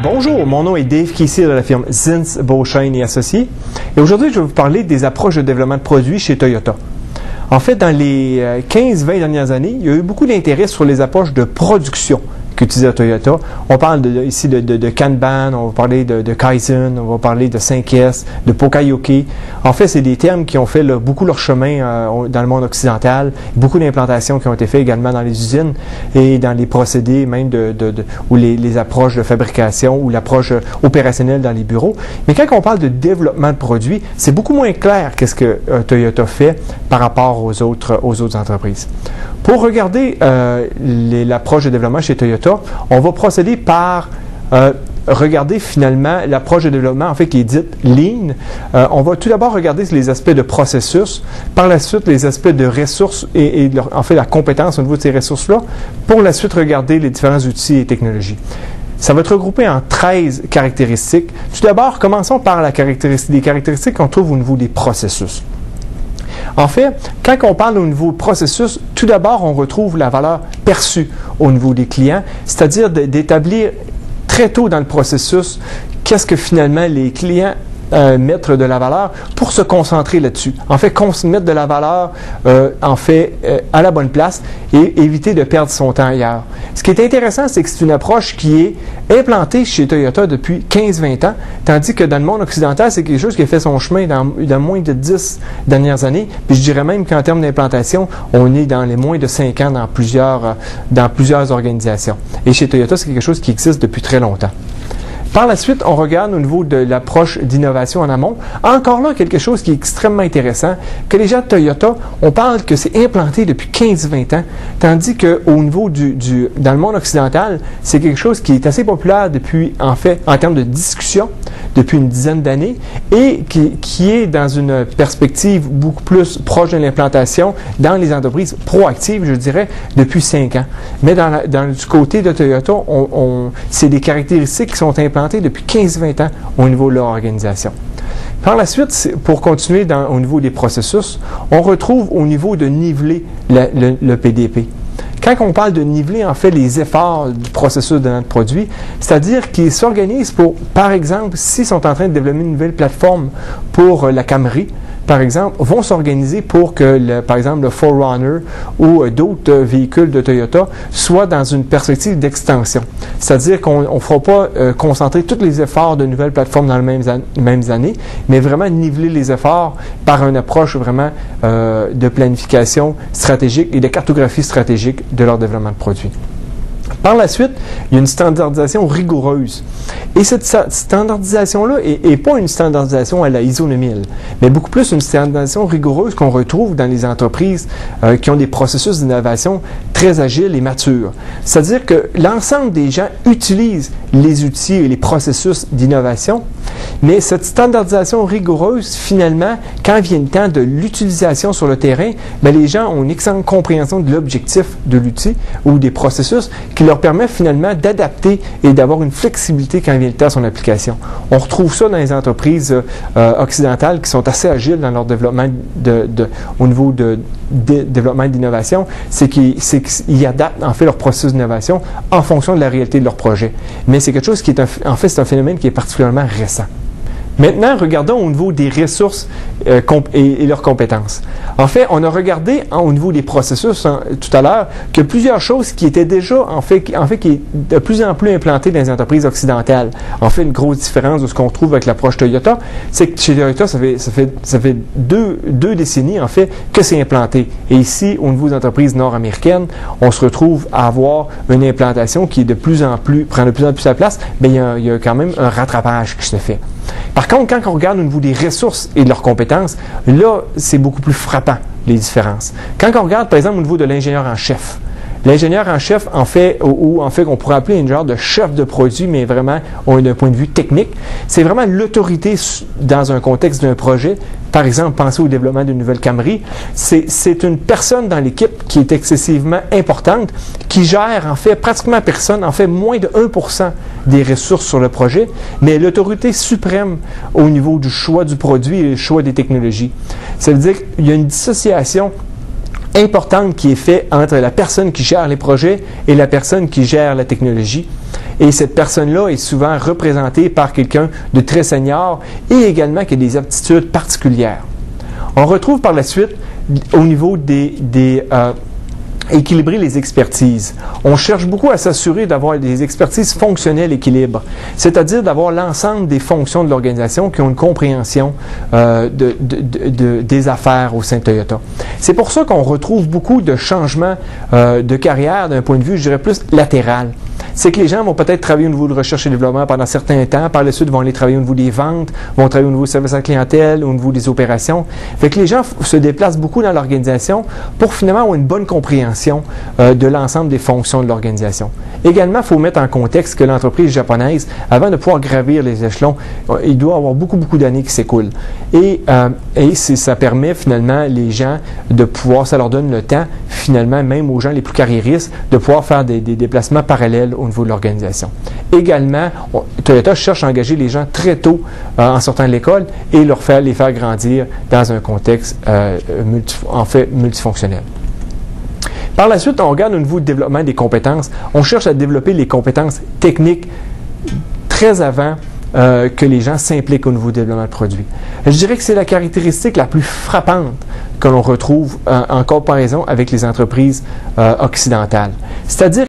Bonjour, mon nom est Dave Kissy de la firme Zins Beauchesne et Associés. Et aujourd'hui, je vais vous parler des approches de développement de produits chez Toyota. En fait, dans les 15-20 dernières années, il y a eu beaucoup d'intérêt sur les approches de production qu'utilise Toyota. On parle ici de Kanban, on va parler de Kaizen, on va parler de 5S, de Pokayoke. En fait, c'est des termes qui ont fait beaucoup leur chemin dans le monde occidental. Beaucoup d'implantations qui ont été faites également dans les usines et dans les procédés même ou les approches de fabrication ou l'approche opérationnelle dans les bureaux. Mais quand on parle de développement de produits, c'est beaucoup moins clair qu'est-ce que Toyota fait par rapport aux autres entreprises. Pour regarder l'approche de développement chez Toyota, on va procéder par regarder finalement l'approche de développement en fait qui est dite Lean. On va tout d'abord regarder les aspects de processus, par la suite les aspects de ressources et en fait la compétence au niveau de ces ressources-là, pour la suite regarder les différents outils et technologies. Ça va être regroupé en 13 caractéristiques. Tout d'abord, commençons par les caractéristiques qu'on trouve au niveau des processus. En fait, quand on parle au niveau processus, tout d'abord, on retrouve la valeur perçue au niveau des clients, c'est-à-dire d'établir très tôt dans le processus qu'est-ce que finalement les clients mettre de la valeur pour se concentrer là-dessus. En fait, mettre de la valeur à la bonne place et éviter de perdre son temps ailleurs. Ce qui est intéressant, c'est que c'est une approche qui est implantée chez Toyota depuis 15-20 ans, tandis que dans le monde occidental, c'est quelque chose qui a fait son chemin dans moins de 10 dernières années. Puis je dirais même qu'en termes d'implantation, on est dans les moins de 5 ans dans plusieurs organisations. Et chez Toyota, c'est quelque chose qui existe depuis très longtemps. Par la suite, on regarde au niveau de l'approche d'innovation en amont. Encore là, quelque chose qui est extrêmement intéressant, que les gens de Toyota, on parle que c'est implanté depuis 15-20 ans, tandis qu'au niveau dans le monde occidental, c'est quelque chose qui est assez populaire depuis, en fait, en termes de discussion, depuis une dizaine d'années, et qui est dans une perspective beaucoup plus proche de l'implantation dans les entreprises proactives, je dirais, depuis 5 ans. Mais du côté de Toyota, c'est des caractéristiques qui sont implantées depuis 15-20 ans au niveau de leur organisation. Par la suite, pour continuer au niveau des processus, on retrouve au niveau de niveler le PDP. Quand on parle de niveler, en fait, les efforts du processus de notre produit, c'est-à-dire qu'ils s'organisent pour, par exemple, s'ils sont en train de développer une nouvelle plateforme pour la Camry, par exemple, vont s'organiser pour que, par exemple, le 4Runner ou d'autres véhicules de Toyota soient dans une perspective d'extension. C'est-à-dire qu'on ne fera pas concentrer tous les efforts de nouvelles plateformes dans les mêmes années, mais vraiment niveler les efforts par une approche vraiment de planification stratégique et de cartographie stratégique de leur développement de produits. Par la suite, il y a une standardisation rigoureuse. Et cette standardisation-là n'est pas une standardisation à la ISO 9000, mais beaucoup plus une standardisation rigoureuse qu'on retrouve dans les entreprises qui ont des processus d'innovation très agiles et matures. C'est-à-dire que l'ensemble des gens utilisent les outils et les processus d'innovation, mais cette standardisation rigoureuse, finalement, quand vient le temps de l'utilisation sur le terrain, bien, les gens ont une excellente compréhension de l'objectif de l'outil ou des processus qui leur permet finalement d'adapter et d'avoir une flexibilité quand vient le temps de son application. On retrouve ça dans les entreprises occidentales qui sont assez agiles dans leur développement au niveau de développement d'innovation, c'est qu'ils adaptent en fait leur processus d'innovation en fonction de la réalité de leur projet. Mais c'est quelque chose qui est en fait c'est un phénomène qui est particulièrement récent. Maintenant, regardons au niveau des ressources et leurs compétences. En fait, on a regardé au niveau des processus tout à l'heure que plusieurs choses qui étaient déjà, en fait, qui est de plus en plus implantées dans les entreprises occidentales. En fait, une grosse différence de ce qu'on trouve avec l'approche Toyota, c'est que chez Toyota, ça fait deux décennies, en fait, que c'est implanté. Et ici, au niveau des entreprises nord-américaines, on se retrouve à avoir une implantation qui est prend de plus en plus sa place, mais il y a quand même un rattrapage qui se fait. Par contre, quand on regarde au niveau des ressources et de leurs compétences, là, c'est beaucoup plus frappant, les différences. Quand on regarde, par exemple, au niveau de l'ingénieur en chef, l'ingénieur en chef, en fait, qu'on pourrait appeler un genre de chef de produit, mais vraiment d'un point de vue technique, c'est vraiment l'autorité dans un contexte d'un projet. Par exemple, pensez au développement d'une nouvelle Camry. C'est une personne dans l'équipe qui est excessivement importante, qui gère en fait pratiquement personne, en fait moins de 1% des ressources sur le projet, mais l'autorité suprême au niveau du choix du produit et le choix des technologies. Ça veut dire qu'il y a une dissociation importante qui est faite entre la personne qui gère les projets et la personne qui gère la technologie. Et cette personne-là est souvent représentée par quelqu'un de très senior et également qui a des aptitudes particulières. On retrouve par la suite, au niveau équilibrer les expertises. On cherche beaucoup à s'assurer d'avoir des expertises fonctionnelles équilibrées, c'est-à-dire d'avoir l'ensemble des fonctions de l'organisation qui ont une compréhension des affaires au sein de Toyota. C'est pour ça qu'on retrouve beaucoup de changements de carrière d'un point de vue, je dirais, plus latéral. C'est que les gens vont peut-être travailler au niveau de recherche et développement pendant certains temps, par la suite vont aller travailler au niveau des ventes, vont travailler au niveau du service à la clientèle, au niveau des opérations. Fait que les gens se déplacent beaucoup dans l'organisation pour finalement avoir une bonne compréhension de l'ensemble des fonctions de l'organisation. Également, il faut mettre en contexte que l'entreprise japonaise, avant de pouvoir gravir les échelons, il doit avoir beaucoup d'années qui s'écoulent. Et ça permet finalement les gens de pouvoir, ça leur donne le temps, finalement, même aux gens les plus carriéristes, de pouvoir faire des déplacements parallèles au niveau de l'organisation. Également, Toyota cherche à engager les gens très tôt en sortant de l'école et les faire grandir dans un contexte multifonctionnel. Par la suite, on regarde au niveau du développement des compétences. On cherche à développer les compétences techniques très avant que les gens s'impliquent au niveau du développement de produits. Je dirais que c'est la caractéristique la plus frappante que l'on retrouve en comparaison avec les entreprises occidentales. C'est-à-dire